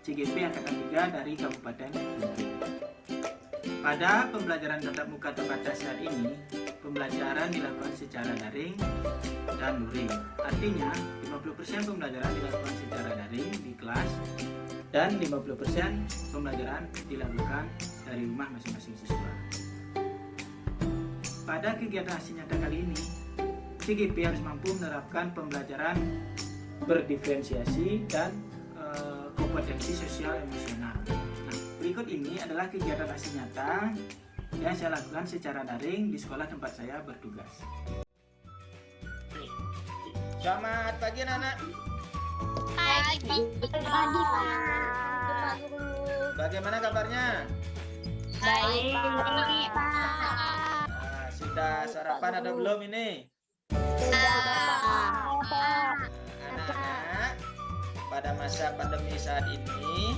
CGP Angkatan 3 dari Kabupaten Buntu. Pada pembelajaran tatap muka terbatas saat ini, pembelajaran dilakukan secara daring dan luring. Artinya, 50% pembelajaran dilakukan secara daring di kelas dan 50% pembelajaran dilakukan dari rumah masing-masing siswa. Pada kegiatan aksi nyata kali ini, CGP harus mampu menerapkan pembelajaran berdiferensiasi dan kompetensi sosial emosional. Nah, berikut ini adalah kegiatan aksi nyata yang saya lakukan secara daring di sekolah tempat saya bertugas. Selamat pagi anak-anak. Pagi, Pak. Bagaimana kabarnya? Baik, Pak. Nah, sudah sarapan atau belum ini? Sudah, Pak. Anak-anak, pada masa pandemi saat ini,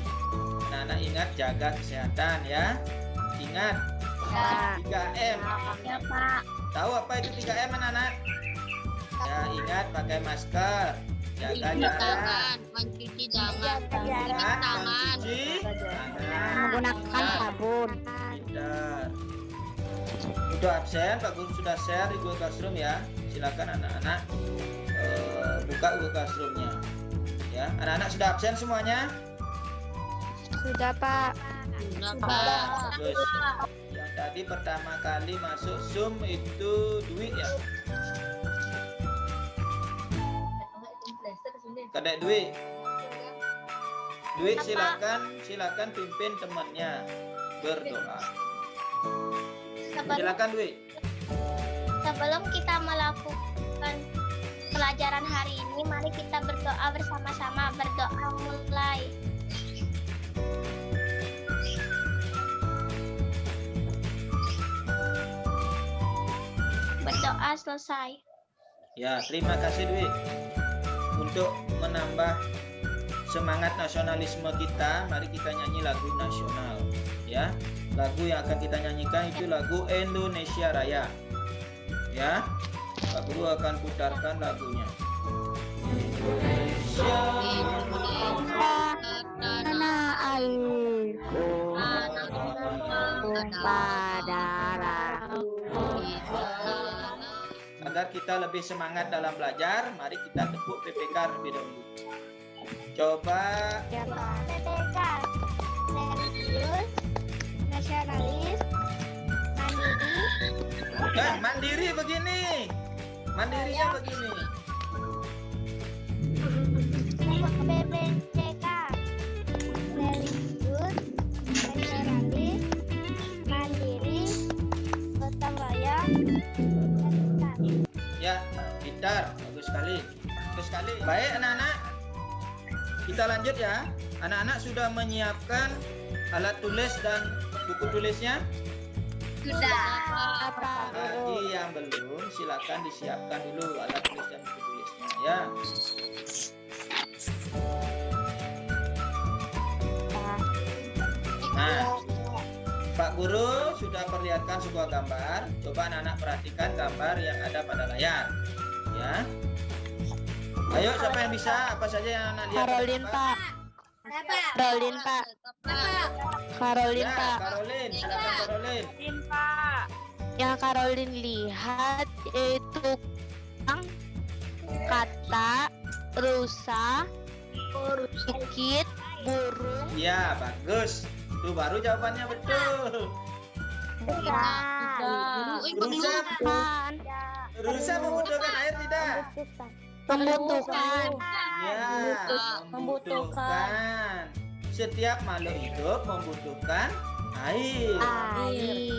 anak-anak ingat jaga kesehatan ya. Ingat 3M. Ya, Pak. Tahu apa itu 3M anak-anak? Ya, ingat pakai masker, jaga jarak, mencuci tangan, ingat tangan, mencuci tangan, Menggunakan sabun. Pintar. Udah absen, Pak Guru sudah share di Google Classroom ya. Silakan anak-anak buka Google Classroom-nya. Ya, anak-anak sudah absen semuanya? Sudah, Pak. Pak. Bagus. Yang tadi pertama kali masuk Zoom itu Dwi ya? Kadek Dwi. Dwi silakan pimpin temannya berdoa. Silakan Dwi. Sebelum kita melakukan pelajaran hari ini, mari kita berdoa bersama-sama. Berdoa mulai. Berdoa selesai. Ya, terima kasih Dwi. Untuk menambah semangat nasionalisme kita, mari kita nyanyi lagu nasional. Ya, lagu yang akan kita nyanyikan itu lagu Indonesia Raya. Ya, Pak Guru akan putarkan lagunya. Indonesia, Tanah airku, tumpah darahku. Agar kita lebih semangat dalam belajar, mari kita tepuk PPK terlebih dahulu. Coba Ya, Pak. PPK, serius, nasionalis, mandiri. mandiri begini. Mandirinya begini. PPK, serius, nasionalis, mandiri, gotong royong, Ya, pintar, bagus sekali. Bagus sekali. Baik anak-anak, kita lanjut ya. Anak-anak sudah menyiapkan alat tulis dan buku tulisnya? Sudah. Bagi yang belum, silakan disiapkan dulu alat tulis dan buku tulisnya ya. Nah, Pak Guru sudah perlihatkan sebuah gambar. Coba anak-anak perhatikan gambar yang ada pada layar. Ya. Ayo, siapa yang bisa? Apa saja yang anak lihat? Karolin, Pak. Karolin, Pak. Karolin, Ya, Pak. Karolin, silakan Karolin. Yang Karolin lihat itu kata, rusa, bukit, burung. Ya, bagus. Tuh baru jawabannya betul. Rusa, Bukan. rusa membutuhkan air tidak? Membutuhkan. Ya, membutuhkan. Setiap makhluk hidup membutuhkan air. Air.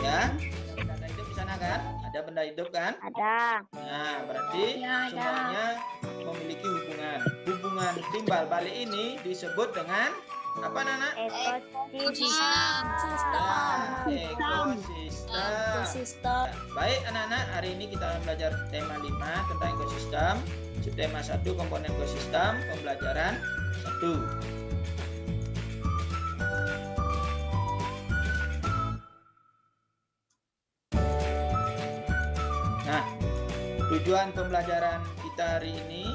Ya, benda hidup di sana kan? Ada benda hidup kan? Ada. Nah, berarti semuanya memiliki hubungan. Hubungan timbal balik ini disebut dengan apa, Nana? Ekosistem. Ekosistem. Baik anak-anak, hari ini kita akan belajar tema 5 tentang ekosistem. Subtema 1 komponen ekosistem, pembelajaran 1. Nah, tujuan pembelajaran kita hari ini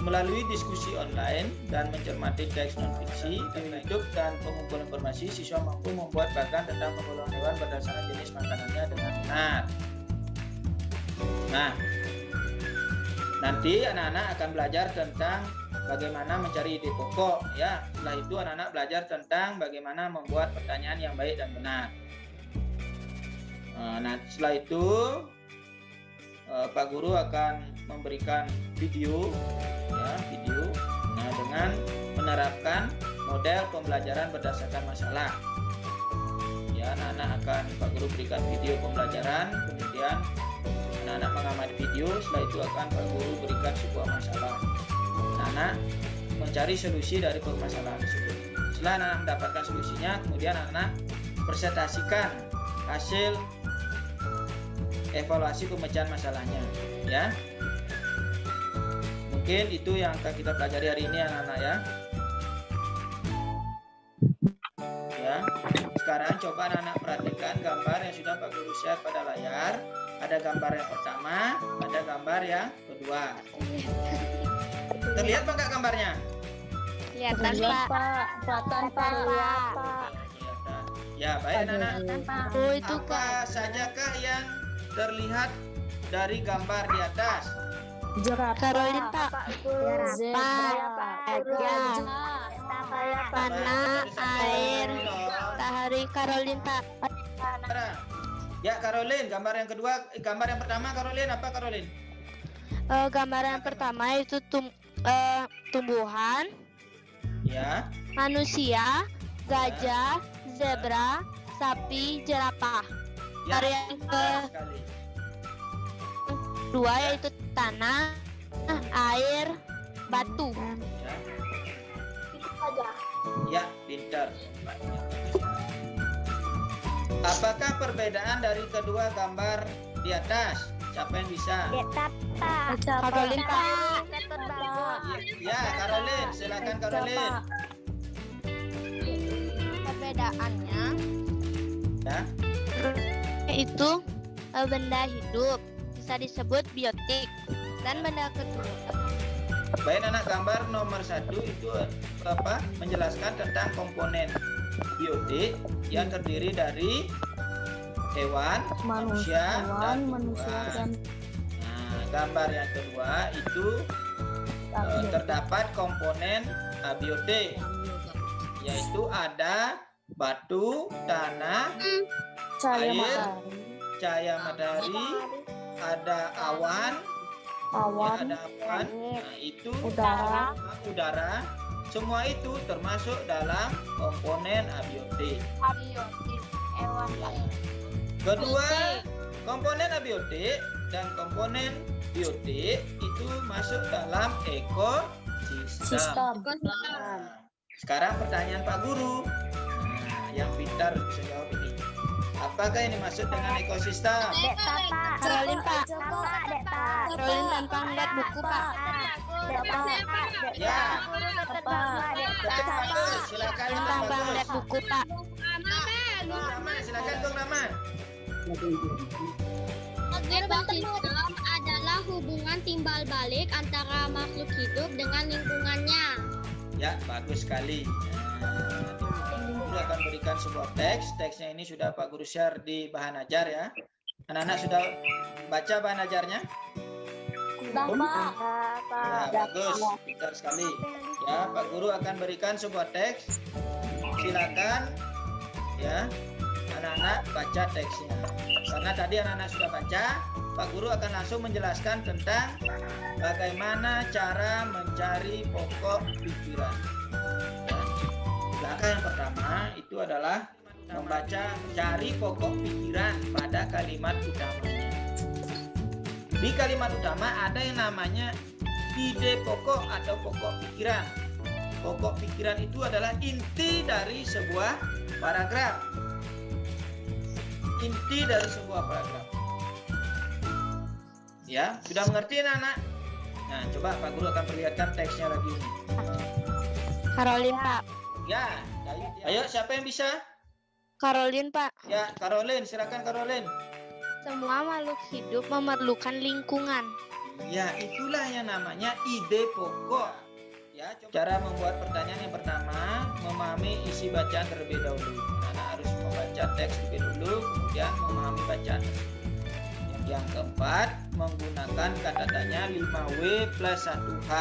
Melalui diskusi online dan mencermati teks non-fiksi hidup dan pengumpulan informasi, siswa mampu membuat bahkan tentang penggolongan hewan berdasarkan jenis makanannya dengan benar. Nah, nanti anak-anak akan belajar tentang bagaimana mencari ide pokok, ya. Setelah itu anak-anak belajar tentang bagaimana membuat pertanyaan yang baik dan benar. Nah, setelah itu Pak Guru akan memberikan video, ya, video. Nah, dengan menerapkan model pembelajaran berdasarkan masalah. Ya, anak-anak akan Pak Guru berikan video pembelajaran, kemudian anak-anak mengamati video. Setelah itu akan Pak Guru berikan sebuah masalah. Anak mencari solusi dari permasalahan tersebut. Setelah anak mendapatkan solusinya, kemudian anak presentasikan hasil evaluasi pemecahan masalahnya, ya. Mungkin itu yang akan kita pelajari hari ini, anak-anak, ya. Ya. Sekarang coba anak-anak perhatikan gambar yang sudah Pak Guru share pada layar. Ada gambar yang pertama, ada gambar yang kedua. Terlihat enggak gambarnya? Kelihatan, Pak. Kelihatan, Pak. Kelihatan. Ya, baik anak-anak. Oh, itu Apa sajakah yang terlihat dari gambar di atas? Karolin, Pak. Tanah, air, matahari, Karolin, Pak. Ya, Karolin, gambar yang kedua, gambar yang pertama Karolin, apa Karolin? Gambar yang pertama itu tumbuhan, Ya. manusia, gajah, zebra, sapi, jerapah. Ya, Karya yang sekali. kedua yaitu tanah, air, batu. Ya. Ya, pintar. Apakah perbedaan dari kedua gambar di atas? Siapa yang bisa? Karolin, Pak. Ya, Karolin, silakan Karolin. Perbedaannya Ya. itu benda hidup bisa disebut biotik, dan benda kedua Baik, anak, gambar nomor 1 itu apa? Menjelaskan tentang komponen biotik yang terdiri dari hewan, manusia, dan tumbuhan. Nah, gambar yang kedua itu terdapat komponen abiotik, yaitu ada batu, tanah, air, cahaya matahari, ada awan, ya, ada awan, nah, itu udara, semua itu termasuk dalam komponen abiotik. Kedua, komponen abiotik dan komponen biotik itu masuk dalam ekosistem. Nah, sekarang pertanyaan Pak Guru. Nah, yang pintar bisa jawab ini. Apakah ini masuk dengan ekosistem? Karolin, Pak. Karolin tanpa ngeliat buku, Pak. Ya. Bagus, silakan Pak Tanpa Bagus. ngeliat buku, Pak. Bung Rahman, silakan Bung Rahman. Ekosistem adalah hubungan timbal balik antara makhluk hidup dengan lingkungannya. Ya, bagus sekali. Nah, Guru akan berikan sebuah teks. Teksnya ini sudah Pak Guru share di bahan ajar, ya. Anak-anak sudah baca bahan ajarnya? Ya, bagus, pintar sekali. Ya, Pak Guru akan berikan sebuah teks. Silakan, ya, anak-anak baca teksnya. Karena tadi anak-anak sudah baca, Pak Guru akan langsung menjelaskan tentang bagaimana cara mencari pokok pikiran. Ya. Langkah yang pertama itu adalah membaca cari pokok pikiran pada kalimat utamanya. Di kalimat utama ada yang namanya ide pokok atau pokok pikiran. Pokok pikiran itu adalah inti dari sebuah paragraf. Inti dari sebuah paragraf. Ya, sudah mengerti anak-anak? Nah, coba Pak Guru akan perlihatkan teksnya lagi ini. Karolin, Pak. Ya, ayo siapa yang bisa? Karolin, Pak. Ya, Karolin, silakan Karolin. Semua makhluk hidup memerlukan lingkungan. Ya, itulah yang namanya ide pokok. Ya, cara membuat pertanyaan yang pertama, memahami isi bacaan terlebih dahulu. Anak harus membaca teks terlebih dulu, kemudian memahami bacaan. Yang keempat, menggunakan kata tanya 5W plus 1H.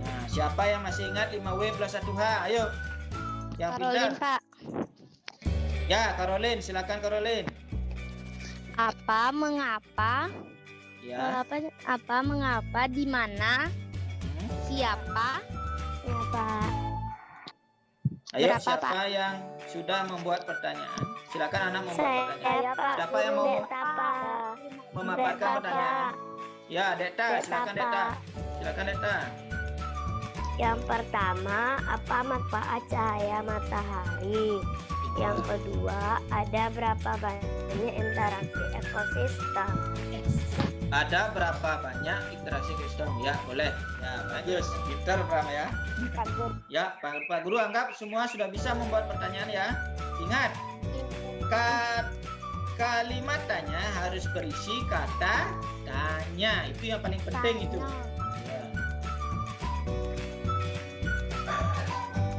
Nah, siapa yang masih ingat 5W plus 1H? Ayo. Yang pintar. Caroline, Pak. Ya, Caroline, silakan Caroline. Apa, mengapa, Ya. mengapa, di mana, siapa, Ayo, Berapa, siapa Pak? yang sudah membuat pertanyaan? Silakan anak membuat pertanyaan. Siapa yang mau memaparkan pertanyaan? Ya, Dekta, silakan Dekta. Silakan Dekta. Yang pertama, apa manfaat cahaya matahari? Yang kedua, ada berapa banyak interaksi ekosistem? Ada berapa banyak interaksi ekosistem? Ya, boleh. Ya, bagus. Pintar, Pram ya. Ya, Pak Guru anggap semua sudah bisa membuat pertanyaan ya. Ingat, kalimat tanya harus berisi kata tanya. Itu yang paling penting itu. Ya.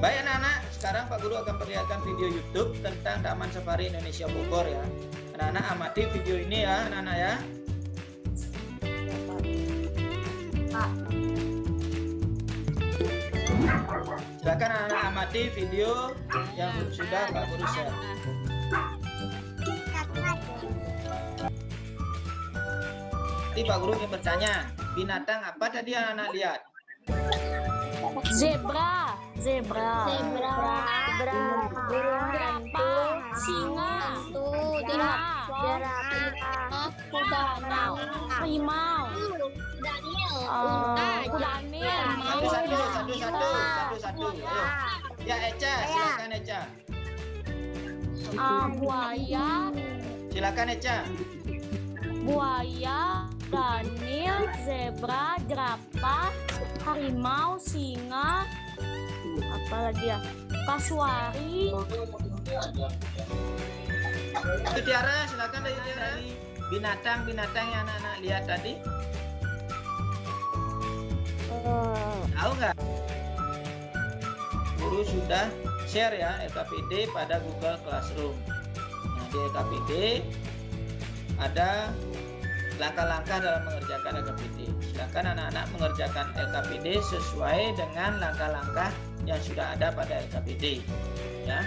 Baik anak-anak, sekarang Pak Guru akan perlihatkan video YouTube tentang Taman Safari Indonesia Bogor ya. Anak-anak amati video ini ya, anak-anak ya. Silakan anak-anak amati video yang sudah Pak Guru share. Nanti Pak Guru ingin bertanya, binatang apa tadi anak-anak lihat? Zebra, Zebra. singa, Kuda harimau, Daniel. kuda nil, Satu. Ayo. Ya Eca, silakan Eca. buaya, Silakan Eca. buaya, Daniel, zebra, jerapah, harimau, singa, apa lagi ya? Kasuari, Itu Tiara, silakan dari binatang-binatang yang anak-anak lihat tadi. Tahu nggak? Guru sudah share ya LKPD pada Google Classroom. Nah, di LKPD ada langkah-langkah dalam mengerjakan LKPD. Silakan anak-anak mengerjakan LKPD sesuai dengan langkah-langkah yang sudah ada pada LKPD. Ya.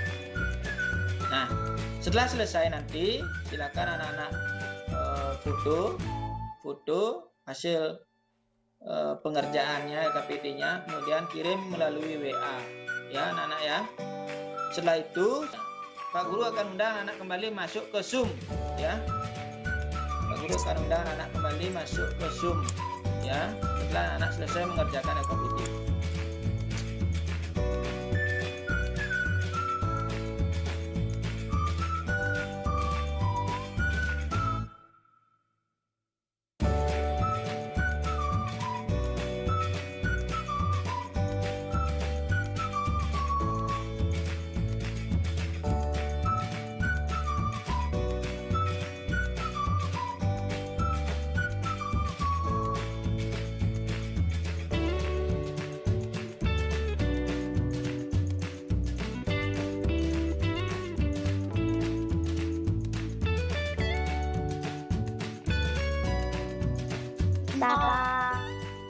Nah, setelah selesai nanti silakan anak-anak foto hasil pengerjaannya LKPD-nya, kemudian kirim melalui WA ya anak-anak ya. Setelah itu Pak Guru akan undang anak kembali masuk ke Zoom ya. Pak Guru akan undang anak kembali masuk ke Zoom ya setelah anak selesai mengerjakan LKPD.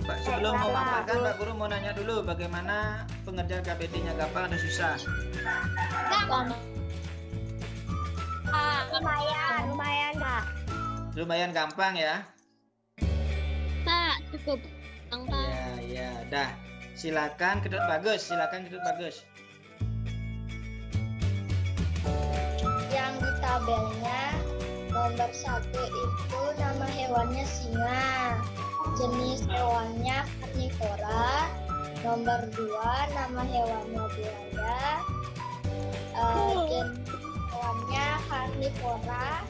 Pak, sebelum mau memaparkan, Pak Guru mau nanya dulu bagaimana pengerjaan KPD-nya gampang atau susah? Lumayan Kak. Lumayan gampang ya. Pak, cukup. Pak. Ya, dah. Silakan Kedut Bagus, Yang di tabelnya nomor 1 itu nama hewannya singa, jenis hewannya karnivora. Nomor 2 nama hewannya buaya, jenis hewannya karnivora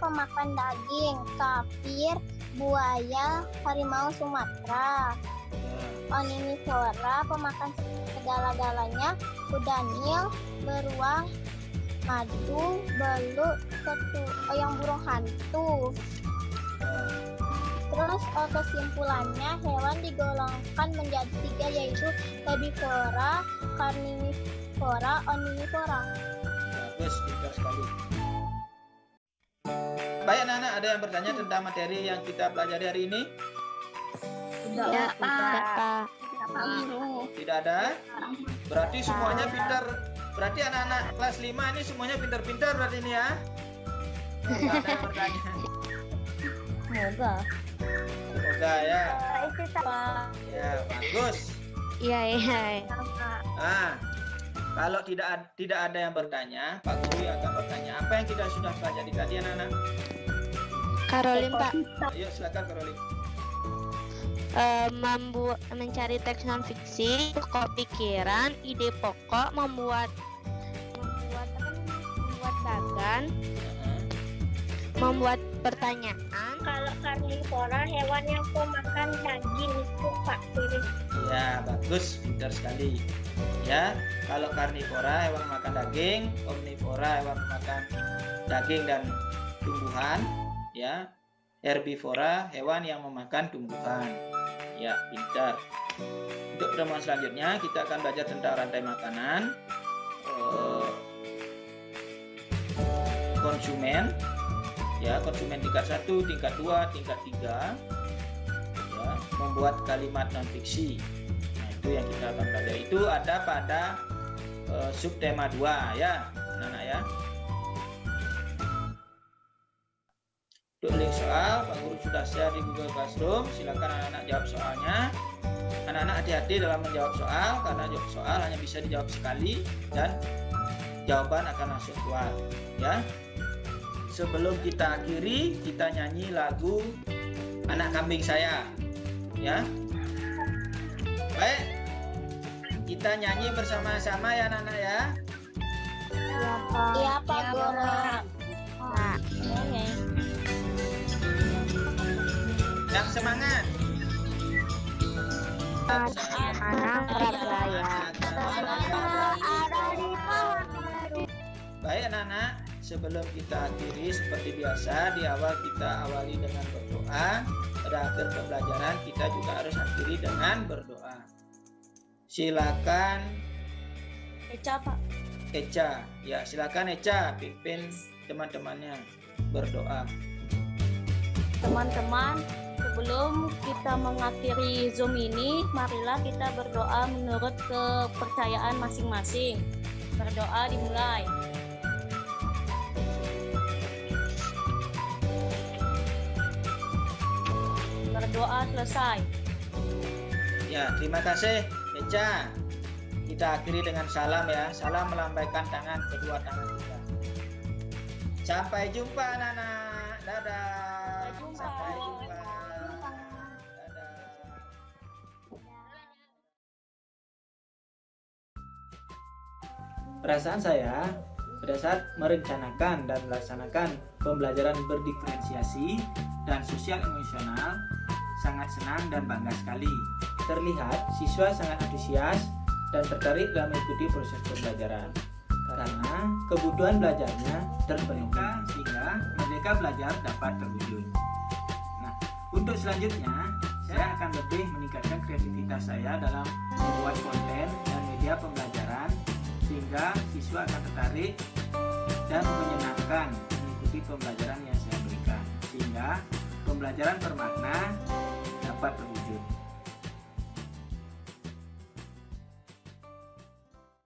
pemakan daging, tapir, buaya, harimau Sumatera. Omnivora pemakan segala-galanya, kuda nil, beruang, madu, belut, yang burung hantu. Terus kesimpulannya hewan digolongkan menjadi 3 yaitu herbivora, carnivora, omnivora. Bagus, pintar sekali. Baik anak-anak, ada yang bertanya tentang materi yang kita pelajari hari ini? Tidak, Pak. Tidak ada? Berarti semuanya pintar. Berarti anak-anak kelas 5 ini semuanya pintar-pintar berarti ini ya? Tidak ada yang bertanya. Semoga ya. Ya, bagus. Iya. Nah, kalau tidak ada yang bertanya, Pak Guru akan bertanya. Apa yang kita sudah pelajari tadi anak-anak? Karolin, Pak. Ayo silakan Karolin. Mencari teks non fiksi, pokok pikiran, ide pokok, membuat bagan, membuat pertanyaan. Kalau karnivora hewan yang pemakan daging itu Pak Guru. Ya, bagus, pintar sekali. Ya, kalau karnivora hewan makan daging, omnivora hewan makan daging dan tumbuhan, ya. Herbivora hewan yang memakan tumbuhan. Ya, pintar. Untuk pertemuan selanjutnya kita akan belajar tentang rantai makanan, konsumen, ya, konsumen tingkat 1, tingkat 2, tingkat 3, ya, membuat kalimat non fiksi. Nah, itu yang kita akan pelajari. Itu ada pada subtema 2 ya, anak-anak ya. Untuk link soal, Pak Guru sudah share di Google Classroom. Silakan anak-anak jawab soalnya. Anak-anak hati-hati dalam menjawab soal, karena jawab soal hanya bisa dijawab sekali dan jawaban akan langsung keluar. Ya. Sebelum kita akhiri, kita nyanyi lagu Anak Kambing Saya. Ya. Baik. Kita nyanyi bersama-sama ya anak-anak ya. Iya Pak Guru. Yang semangat. Baik anak-anak, sebelum kita akhiri seperti biasa, di awal kita awali dengan berdoa. Pada akhir pembelajaran kita juga harus akhiri dengan berdoa. Silakan Eca, Pak. Eca, ya silakan Eca pimpin teman-temannya berdoa. Teman-teman, sebelum kita mengakhiri Zoom ini, marilah kita berdoa menurut kepercayaan masing-masing. Berdoa dimulai. Berdoa selesai. Ya, terima kasih Eca. Kita akhiri dengan salam ya. Salam melambaikan tangan, kedua tangan kita. Sampai jumpa anak-anak. Dadah. Sampai jumpa. Dadah. Perasaan saya pada saat merencanakan dan melaksanakan pembelajaran berdiferensiasi dan sosial emosional sangat senang dan bangga sekali. Terlihat siswa sangat antusias dan tertarik dalam mengikuti proses pembelajaran karena kebutuhan belajarnya terpenuhi sehingga merdeka belajar dapat terwujud. Nah, untuk selanjutnya saya akan lebih meningkatkan kreativitas saya dalam membuat konten dan media pembelajaran sehingga siswa akan tertarik dan menyenangkan mengikuti pembelajaran yang saya berikan sehingga pembelajaran bermakna dapat terwujud.